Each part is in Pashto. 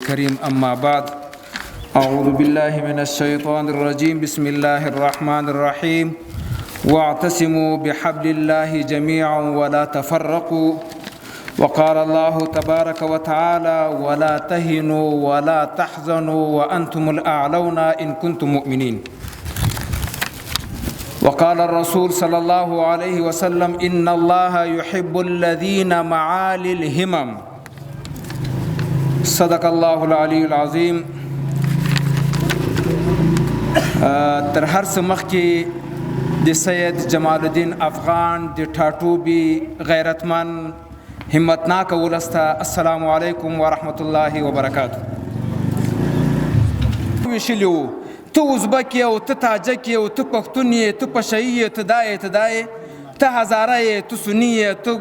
الكريم أما بعد أعوذ بالله من الشيطان الرجيم بسم الله الرحمن الرحيم واعتصموا بحبل الله جميعا ولا تفرقوا وقال الله تبارك وتعالى ولا تهنوا ولا تحزنوا وأنتم الأعلون إن كنتم مؤمنين وقال الرسول صلى الله عليه وسلم إن الله يحب الذين معالي الهمم صدق الله العلي العظيم. تر هر څه مخکې د سید جمال الدین افغان د ټاټوبي غیرتمن همتناک ولسته السلام علیکم ورحمت الله وبرکاته. ویشلیو ته ازبک یې او ته تاجک یې او ته پښتون یې ته پشهی یې ته دا یې ته دا یې ته هزاره یې ته سني یې ته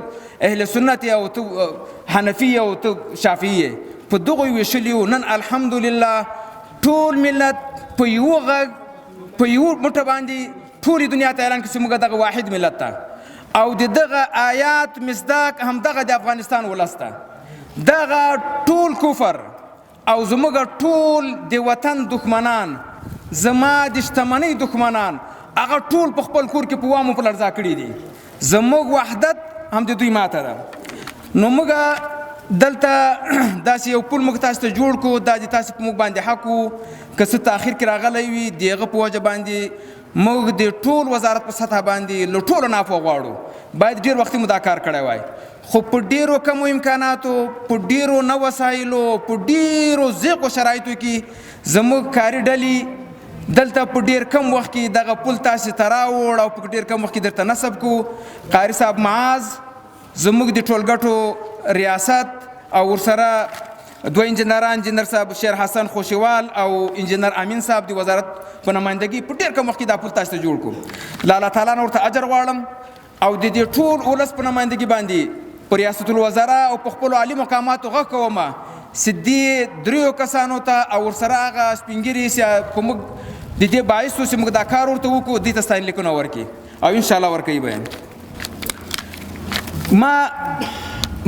اهل سنت یې او ته حنفي یې او ته شافعي یې په دغو ویشلیو نن الحمدلله ټول ملت په یو غږ په یو موټه باندې ټولې دنیا ته اعلان کړي چې موږ دغه واحد ملت ته او د دغه آیات مصداق همدغه د افغانستان ولس ته دغه ټول کفر او زموږ ټول د وطن دښمنان زما د شتمنۍ دښمنان هغه ټول په خپل کور کې په وامو په لړزا کړي دي. زموږ وحدت هم د دوی ماته ده. نو موږ دلته داسې یو پل موږ تاسو ته جوړ کړو دا د تاسو په موږ باندې حق وو که څه تاخیر کې راغلی وي د هغه په وجه باندې موږ د ټول وزارت په سطح باندې له ټولو نافو غواړو باید ډېر وختي مو دا کار کړی وای خو په ډېرو کمو امکاناتو په ډېرو نه وسایلو په ډېرو ضیقو شرایطو کې زموږ کاري ډلې دلته په ډېر کم وخت کې دغه پل تاسې ته راوړ او په ډېر کم وخت کې درته نصب کړو. قاري صاحب معاذ زموږ د ټولګټو ریاست او ورسره دوه انجینران انجینر صاحب شیر حسن خوشیوال او انجینر امین صاحب د وزارت په نمایندګي په ډېر کم وخت کې دا پل تاسو ته جوړ کړو. الله تعالی نه ورته اجر غواړم او د دې ټول ولس په نمایندګي باندې په ریاست الوزرا او په خپلو عالي مقاماتو غږ کوم چې دې دریو کسانو ته او ورسره هغه سپین ږیري چې په موږ د دې باعث و چې موږ دا کار ورته وکړو دوی ته ستاینلیکونه ورکړي او انشاءالله ورکوي به. ما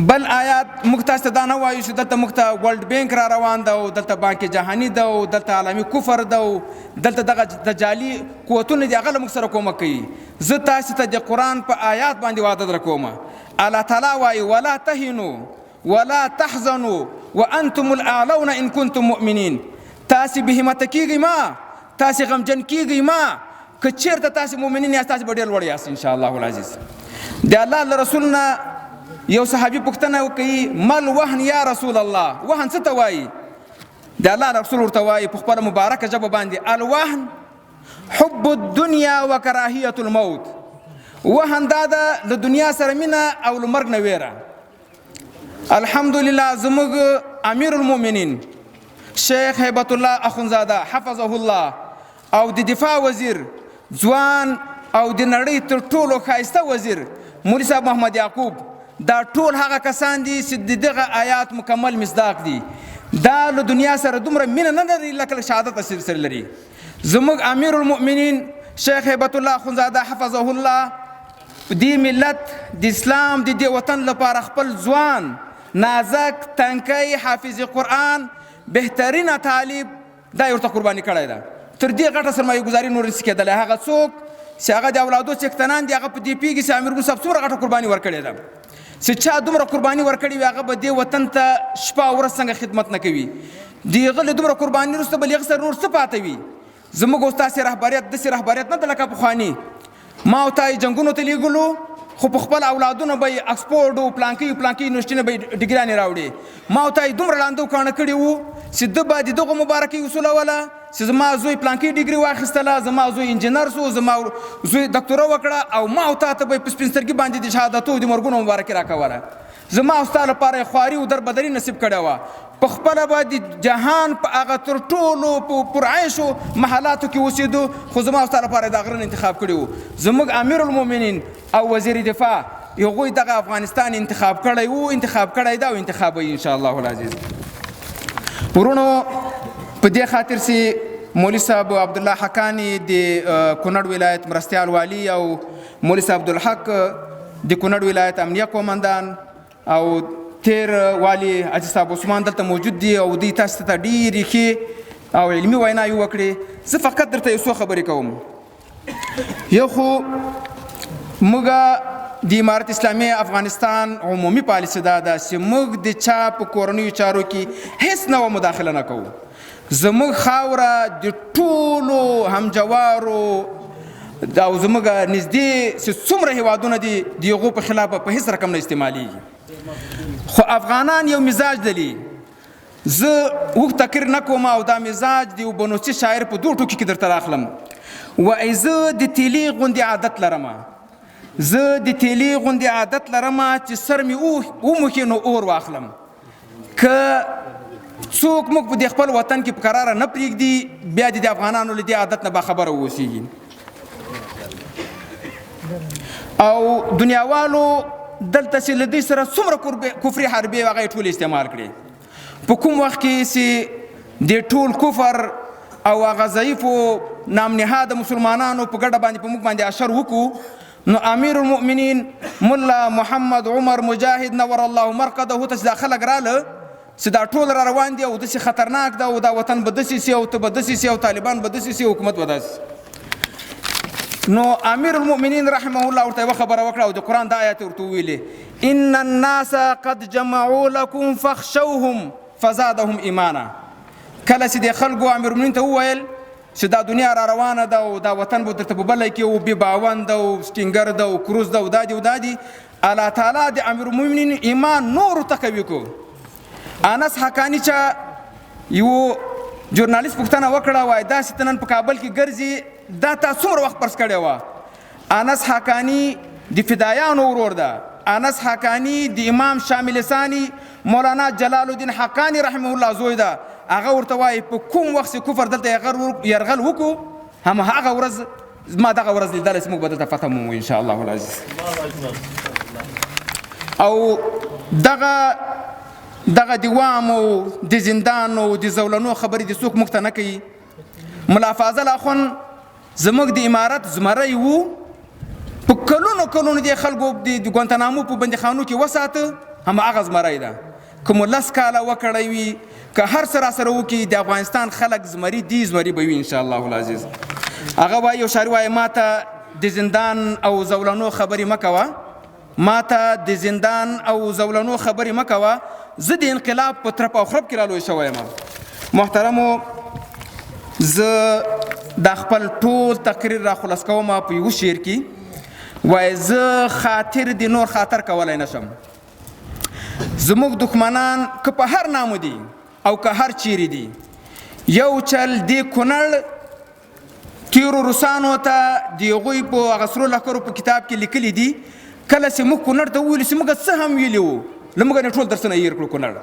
بل آیات موږ تاسو ته دا نه وایو چې دلته موږ ته ورلډ بینک را روان ده او دلته بانک جهاني ده او دلته عالمي کفر ده او دلته دغه د جعلي قوتونه دي هغه له موږ سره کومک کوي. زه تاسو ته د قرآن په آیات باندې وعده در کوم. الله تعالی وایي ولا تهنوا ولا تحزنوا وانتم الاعلون ان كنتم مؤمنين. تاسو به همت کیږئ ما تاسو غمجن کیږئ ما که چیرته تاسو مؤمنین یاست تاسو به ډېر لوړ یاست ان شاء الله العزیز. د الله رسولنا یو صحابي پوښتنه وکړي مل وهن یا رسول الله وهن څه ته وایي؟ د الله رسول ورته وایي په خپله مبارکه ژبه باندې الوهن حب الدنیا وکراهیة الموت. وهن دا ده د دنیا سره مینه او له مرګ نه ویره. الحمدلله زموږ امیر المؤمنین شیخ هیبت الله اخونزاده حفظه الله او د دفاع وزیر ځوان او د نړۍ تر ټولو ښایسته وزیر مولوي صاحب محمد یعقوب دا ټول هغه کسان دي چې دغه آیات مکمل مصداق دي. دا له دنیا سره دومره مینه نه لري لکه شهادت سره لري. زموږ امیر المؤمنین شیخ هیبت الله اخونزاده حفظه الله دې ملت د اسلام د دې وطن لپاره خپل ځوان نازک تنکی حافظ قرآن بهترینه طالب دا یې ورته قرباني کړی ده. تر دې غټه سرمایه ګزاري نور نشي کېدلی. هغه څوک چې هغه د اولادو څښتنان دي هغه په دې پوهېږي چې امیر ګل صاحب څومره غټه قرباني ورکړې ده. چې چا دومره قرباني ورکړې وي هغه به دې وطن ته شپه او ورځ څنګه خدمت نه کوي. د هغه له دومره قرباني وروسته به له هغه سره نور څه پاته وي؟ زموږ او ستاسې رهبریت داسې رهبریت نه ده لکه پخواني. ما او تا یې جنګونو ته لیږلو خو په خپل اولادونه به یې اکسفورډ او پلانکۍ یونیورسټي نه به یې ډګرانې راوړې. ما او تا یې دومره ړانده او کاڼه کړي وو چې ده به د دغو مبارکۍ وصولوله چې زما زوی پلانکۍ ډګري واخیستله زما زوی انجینر سو زما زوی ډاکټره وکړه او ما او تا ته به یې په سپین سترګي باندې د شهادتو د مرګونو مبارکي راکوله. زما او ستا لپاره یې خواري او دربدري نصیب کړې وه. په خپله به د جهان په هغه تر ټولو په پرعیشو محلاتو کې اوسېدو خو زما او ستا لپاره یې دا غرن انتخاب کړي وو. زموږ امیر المؤمنین او وزیر دفاع هغوی دغه افغانستان انتخاب کړی وو انتخاب کړی ده او انتخابوي انشاءالله العزیز. ورونو په دې خاطر چې مولوي صاحب عبدالله حقانی د کونړ ولایت مرستیال والی او مولوي صاحب عبدالحق د کونړ ولایت امنیه قومندان او تیر والی حاجي صاحب عثمان دلته موجود دي او دوی تاسو ته ډېرې ښې او علمي ویناوې وکړې. زه فقط درته یو څو خبرې کوم. یو خو موږ د امارت اسلامي افغانستان عمومي پالیسي دا ده چې موږ د چا په کورنیو چارو کې هیڅ نوع مداخله نه کوو. زموږ خاوره د ټولو همجوارو او زموږ نږدې چې څومره هیوادونه دي د هغو په خلاف په هیڅ رقم نه استعمالیږي. خو افغانان یو مزاج لري. زه اوږد تقریر نه کوم او دا مزاج د یو بنوڅي شاعر په دوه ټکو کې درته راخلم. وایي زه د تیلي غوندې عادت لرم. زه د تیلي غوندې عادت لرم چې سر مې وموښي نو اور واخلم. که څوک موږ په دې خپل وطن کې په قراره نه پرېږدي بیا د افغانانو له دې عادت نه باخبره واوسېږي. او دنیاوالو دلته چې له دوی سره څومره کفري حربې هغه یې ټولې استعمال کړې. په کوم وخت کې چې د ټول کفر او هغه ضعیفو نامنهاده مسلمانانو په ګډه باندې په موږ باندې اشر وکړو نو امیر المؤمنین ملا محمد عمر مجاهد نور الله مرقده ته چې دا خلک راله چې دا ټول را روان دي او داسې خطرناک ده او دا وطن به داسې سي او ته به داسې سي او طالبان به داسې سي حکومت به داسې. نو امیر المؤمنین رحمه الله ورته یوه خبره وکړه او د قرآن دا آیات ورته وویلې ان الناس قد جمعوا لکم فاخشوهم فزادهم ایمانا. کله چې د خلکو امیر المؤمنین ته وویل چې دا دنیا را روانه ده او دا وطن به درته په بله کې او بې باونده او سټینګر ده او کروز ده او دا دي او دا دي الله تعالی د امیر المؤمنین ایمان نورو ته قوي کو. انس حقانی چې یو ژورنالیست پوښتنه وکړه وایي داسې ته نن په کابل کې ګرځي دا تا څومره وخت پرس کړی وه. انس حقانی د فدایانو ورور ده. انس حقانی د امام شامل ثانی مولانا جلال الدین حقانی رحمه الله زوی ده. هغه ورته وایي په کوم وخت چې کفر دلته یرغل وکړو همهغه ورځ ما دغه ورځ لیدلی چې موږ به دلته فتح مومو انشاءالله العزیز. او دغه د وام او د زندان او د زولنو خبرې د څوک موږ ته نه کوي. ملا فاضل اخون زموږ د امارت زمری و په کلونو د خلکو د ګوانتانامو په بندیخانو کې وساته همهغه زمری ده. که مو 10 کاله وکړی وي که هر څه راسره وکړي د افغانستان خلک زمري دي زمري به وي انشاءالله العزیز. هغه وایي یو شاعر وایي ما ته د زندان او زولنو خبرې مه کوه. ما ته د زندان او زولنو خبرې مه کوه. زه د انقلاب په ترپ او خرپ کې رالوی شوی یم. محترمو زه دا خپل ټول تقریر را خلاص کوم په یو شعر کې. وایي زه خاطر د نور خاطر کولی نشم. زموږ دښمنان که په هر نامو دي او که هر چیرې دي یو چل د کونړ تیرو روسانو ته د هغوی په هغه سرو لښکرو په کتاب کې لیکلي دي کله چې موږ کونړ ته وویلو چې موږ څه هم ویلي وو له موږ نه ټول درسونه هیر کړو کونړ.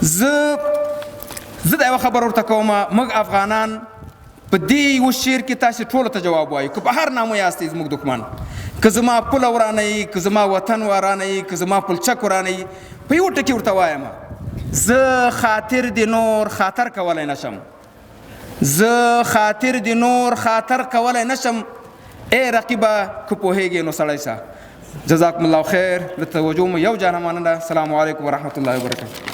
زه دا یوه خبره ورته کوم موږ افغانان په دې یو شعر کې تاسې ټولو ته جواب وایو که په هر نامو یاستئ زموږ دښمن که زما پوله ورانوي که زما وطن ورانوي که زما پلچک ورانوي په یو ټکي ورته وایم زه خاطر د نور خاطر کولی نشم. زه خاطر د نور خاطر کولی نشم. ای رقیبه که پوهیږې نو سړی شه. جزاکم الله خیر. له توجه مو یو جانه مننه. السلام علیکم ورحمة الله وبرکاته.